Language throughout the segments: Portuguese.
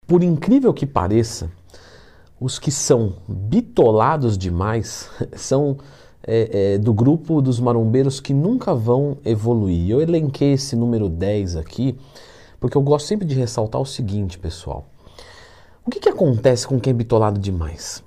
Por incrível que pareça, os que são bitolados demais são do grupo dos marombeiros que nunca vão evoluir. Eu elenquei esse número 10 aqui, porque eu gosto sempre de ressaltar o seguinte, pessoal. O que acontece com quem é bitolado demais?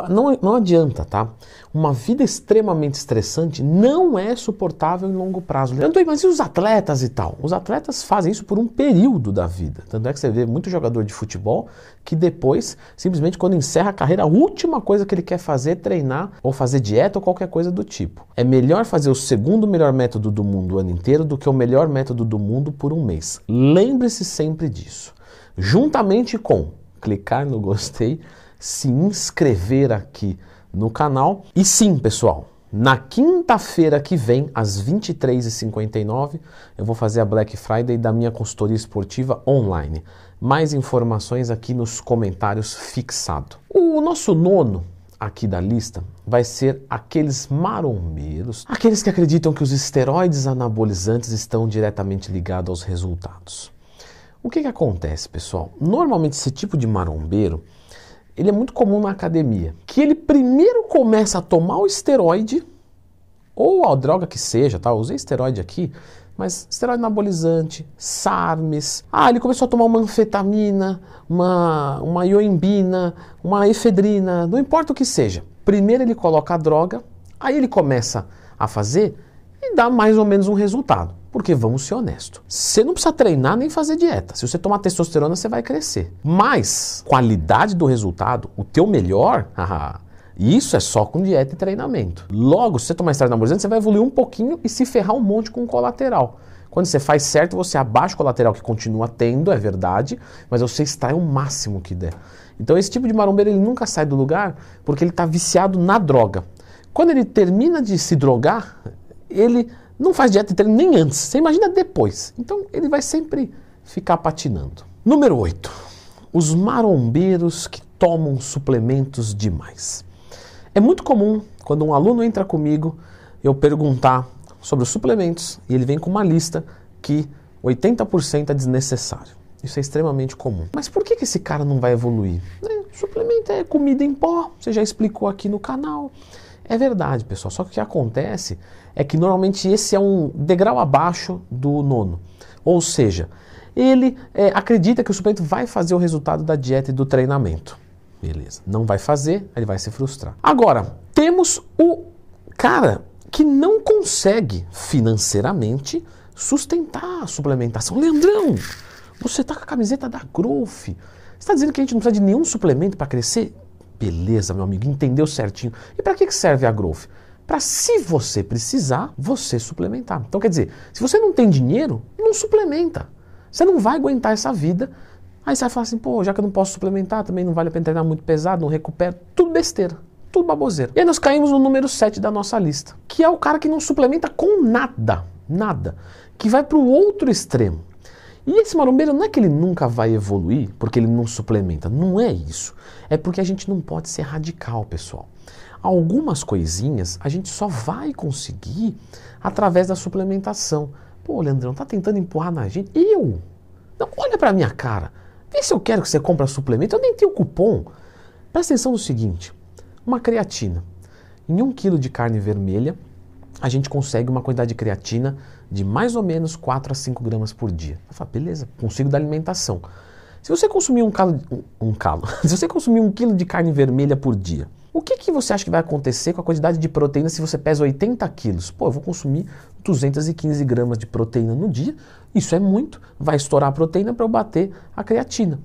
Não adianta, tá? Uma vida extremamente estressante não é suportável em longo prazo. Mas e os atletas e tal? Os atletas fazem isso por um período da vida. Tanto é que você vê muito jogador de futebol que depois, simplesmente quando encerra a carreira, a última coisa que ele quer fazer é treinar ou fazer dieta ou qualquer coisa do tipo. É melhor fazer o segundo melhor método do mundo o ano inteiro do que o melhor método do mundo por um mês. Lembre-se sempre disso. Juntamente com clicar no gostei, se inscrever aqui no canal. E sim, pessoal, na quinta-feira que vem, às 23h59, eu vou fazer a Black Friday da minha consultoria esportiva online. Mais informações aqui nos comentários fixado. O nosso nono aqui da lista vai ser aqueles marombeiros, aqueles que acreditam que os esteroides anabolizantes estão diretamente ligados aos resultados. O que acontece, pessoal? Normalmente esse tipo de marombeiro, ele é muito comum na academia, que ele primeiro começa a tomar o esteroide, ou a droga que seja, tá? Eu usei esteroide aqui, mas esteroide anabolizante, SARMs, ele começou a tomar uma anfetamina, uma ioimbina, uma efedrina, não importa o que seja. Primeiro ele coloca a droga, aí ele começa a fazer e dá mais ou menos um resultado. Porque vamos ser honestos, você não precisa treinar nem fazer dieta. Se você tomar testosterona, você vai crescer. Mas qualidade do resultado, o teu melhor, isso é só com dieta e treinamento. Logo, se você tomar esteroide anabolizante, você vai evoluir um pouquinho e se ferrar um monte com o colateral. Quando você faz certo, você abaixa o colateral que continua tendo, é verdade, mas você extrai o máximo que der. Então esse tipo de marombeiro, ele nunca sai do lugar porque ele está viciado na droga. Quando ele termina de se drogar, ele não faz dieta e treino nem antes, você imagina depois. Então ele vai sempre ficar patinando. Número 8. Os marombeiros que tomam suplementos demais. É muito comum, quando um aluno entra comigo, eu perguntar sobre os suplementos e ele vem com uma lista que 80% é desnecessário. Isso é extremamente comum. Mas por que esse cara não vai evoluir? Suplemento é comida em pó, você já explicou aqui no canal. É verdade, pessoal, só que o que acontece é que normalmente esse é um degrau abaixo do nono. Ou seja, ele acredita que o suplemento vai fazer o resultado da dieta e do treinamento. Beleza, não vai fazer, ele vai se frustrar. Agora, temos o cara que não consegue financeiramente sustentar a suplementação. Leandrão, você está com a camiseta da Growth. Você está dizendo que a gente não precisa de nenhum suplemento para crescer? Beleza, meu amigo, entendeu certinho. E para que serve a Growth? Para, se você precisar, você suplementar. Então, quer dizer, se você não tem dinheiro, não suplementa. Você não vai aguentar essa vida. Aí você vai falar assim, já que eu não posso suplementar, também não vale a pena treinar muito pesado, não recupero. Tudo besteira, tudo baboseira. E aí nós caímos no número 7 da nossa lista, que é o cara que não suplementa com nada, nada, que vai para o outro extremo. E esse marombeiro não é que ele nunca vai evoluir porque ele não suplementa, não é isso. É porque a gente não pode ser radical, pessoal. Algumas coisinhas a gente só vai conseguir através da suplementação. Leandrão, tá tentando empurrar na gente? Eu? Não, olha pra minha cara. Vê se eu quero que você compre suplemento, eu nem tenho cupom. Presta atenção no seguinte, uma creatina. Em 1 kg de carne vermelha, a gente consegue uma quantidade de creatina de mais ou menos 4 a 5 gramas por dia. Eu falo, beleza, consigo da alimentação. Se você consumir se você consumir 1 kg de carne vermelha por dia, o que você acha que vai acontecer com a quantidade de proteína se você pesa 80 quilos? Eu vou consumir 215 gramas de proteína no dia, isso é muito, vai estourar a proteína para eu bater a creatina.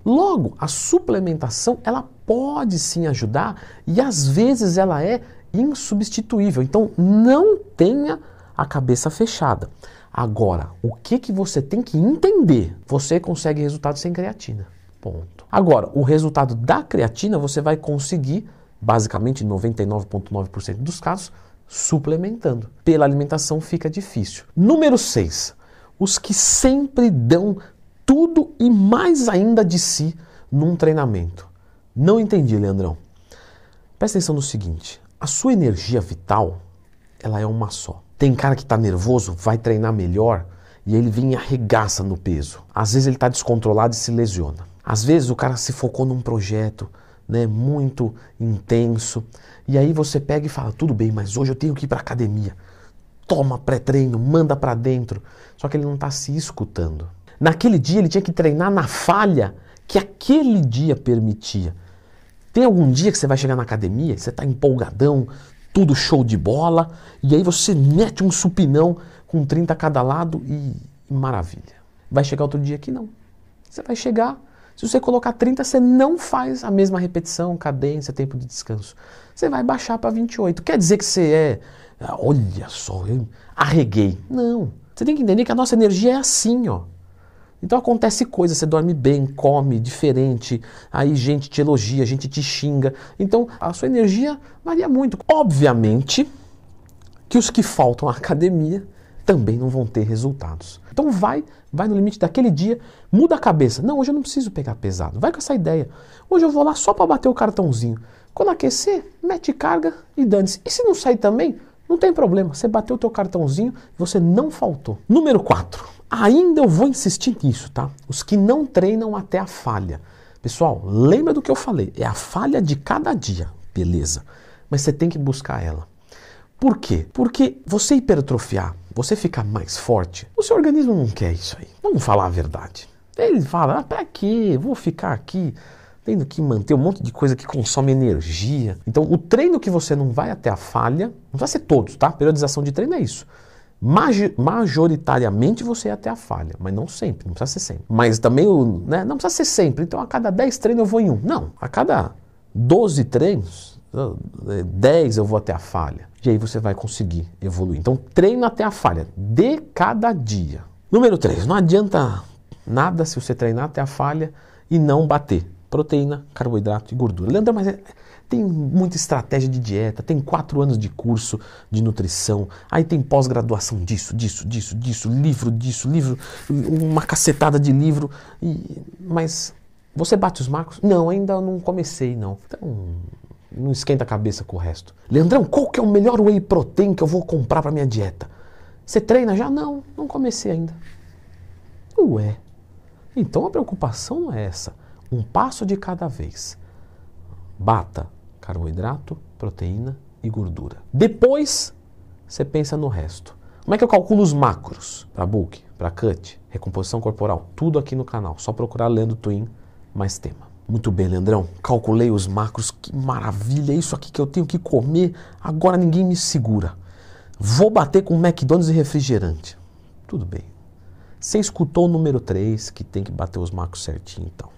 Logo, a suplementação, ela pode sim ajudar e às vezes ela é insubstituível. Então, não tenha a cabeça fechada. Agora, o que você tem que entender? Você consegue resultado sem creatina. Ponto. Agora, o resultado da creatina você vai conseguir, basicamente, em 99,9% dos casos, suplementando. Pela alimentação fica difícil. Número 6. Os que sempre dão tudo e mais ainda de si num treinamento. Não entendi, Leandrão. Presta atenção no seguinte. A sua energia vital, ela é uma só. Tem cara que está nervoso, vai treinar melhor e ele vem e arregaça no peso. Às vezes ele está descontrolado e se lesiona. Às vezes o cara se focou num projeto, né, muito intenso, e aí você pega e fala, tudo bem, mas hoje eu tenho que ir para academia. Toma pré-treino, manda para dentro. Só que ele não está se escutando. Naquele dia ele tinha que treinar na falha que aquele dia permitia. Tem algum dia que você vai chegar na academia, você está empolgadão, tudo show de bola, e aí você mete um supinão com 30 a cada lado e maravilha. Vai chegar outro dia que não. Você vai chegar, se você colocar 30, você não faz a mesma repetição, cadência, tempo de descanso. Você vai baixar para 28. Quer dizer que você olha só, eu arreguei. Não. Você tem que entender que a nossa energia é assim, ó. Então acontece coisa, você dorme bem, come diferente, aí gente te elogia, gente te xinga. Então a sua energia varia muito. Obviamente que os que faltam à academia também não vão ter resultados. Então vai no limite daquele dia, muda a cabeça. Não, hoje eu não preciso pegar pesado. Vai com essa ideia. Hoje eu vou lá só para bater o cartãozinho. Quando aquecer, mete carga e dane-se. E se não sair também, não tem problema. Você bateu o teu cartãozinho, você não faltou. Número 4. Ainda eu vou insistir nisso, tá? Os que não treinam até a falha. Pessoal, lembra do que eu falei. É a falha de cada dia, beleza. Mas você tem que buscar ela. Por quê? Porque você hipertrofiar, você ficar mais forte, o seu organismo não quer isso aí. Vamos falar a verdade. Ele fala, pra quê? Vou ficar aqui tendo que manter um monte de coisa que consome energia. Então, o treino que você não vai até a falha, não vai ser todos, tá? Periodização de treino é isso. Majoritariamente você ia até a falha, mas não sempre, não precisa ser sempre. Mas também, né, não precisa ser sempre. Então, a cada 10 treinos eu vou em um. Não, a cada 12 treinos, 10 eu vou até a falha. E aí você vai conseguir evoluir. Então, treina até a falha, de cada dia. Número 3, não adianta nada se você treinar até a falha e não bater proteína, carboidrato e gordura. Leandro, mas tem muita estratégia de dieta, tem 4 anos de curso de nutrição, aí tem pós-graduação disso, livro, uma cacetada de livro, mas você bate os macros? Não, ainda não comecei, não. Então, não esquenta a cabeça com o resto. Leandrão, qual que é o melhor whey protein que eu vou comprar para minha dieta? Você treina já? Não, não comecei ainda. Ué, então a preocupação não é essa. Um passo de cada vez. Bata carboidrato, proteína e gordura. Depois, você pensa no resto. Como é que eu calculo os macros? Para bulk, para cut, recomposição corporal, tudo aqui no canal. Só procurar Leandro Twin, mais tema. Muito bem, Leandrão. Calculei os macros. Que maravilha. É isso aqui que eu tenho que comer. Agora ninguém me segura. Vou bater com McDonald's e refrigerante. Tudo bem. Você escutou o número 3, que tem que bater os macros certinho, então.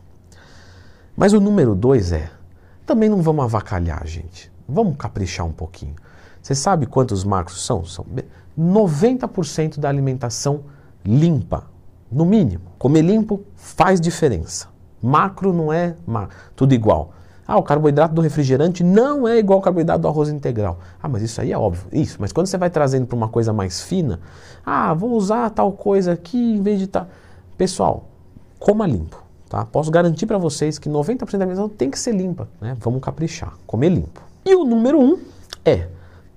Mas o número 2 também não vamos avacalhar, gente. Vamos caprichar um pouquinho. Você sabe quantos macros são? São 90% da alimentação limpa, no mínimo. Comer limpo faz diferença. Macro não é tudo igual. O carboidrato do refrigerante não é igual ao carboidrato do arroz integral. Mas isso aí é óbvio. Isso, mas quando você vai trazendo para uma coisa mais fina, vou usar tal coisa aqui em vez de tal. Pessoal, coma limpo. Tá? Posso garantir para vocês que 90% da alimentação tem que ser limpa, né? Vamos caprichar, comer limpo. E o número 1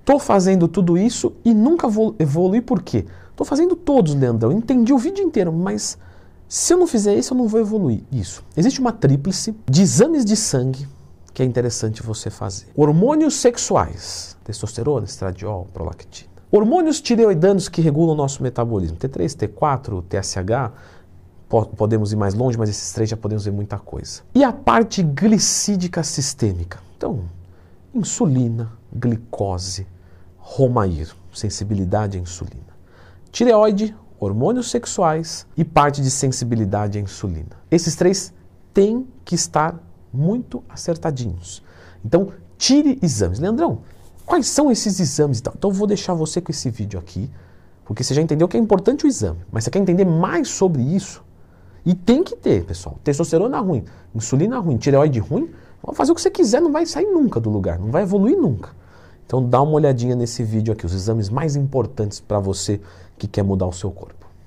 tô fazendo tudo isso e nunca vou evoluir por quê? Tô fazendo todos, Leandrão, entendi o vídeo inteiro, mas se eu não fizer isso, eu não vou evoluir. Isso. Existe uma tríplice de exames de sangue que é interessante você fazer. Hormônios sexuais, testosterona, estradiol, prolactina. Hormônios tireoidanos que regulam o nosso metabolismo, T3, T4, TSH, podemos ir mais longe, mas esses 3 já podemos ver muita coisa. E a parte glicídica sistêmica. Então, insulina, glicose, Romair, sensibilidade à insulina. Tireoide, hormônios sexuais e parte de sensibilidade à insulina. Esses 3 têm que estar muito acertadinhos. Então, tire exames. Leandrão, quais são esses exames? Então, eu vou deixar você com esse vídeo aqui, porque você já entendeu que é importante o exame, mas você quer entender mais sobre isso? E tem que ter, pessoal. Testosterona ruim, insulina ruim, tireoide ruim, vai fazer o que você quiser, não vai sair nunca do lugar, não vai evoluir nunca. Então dá uma olhadinha nesse vídeo aqui, os exames mais importantes para você que quer mudar o seu corpo.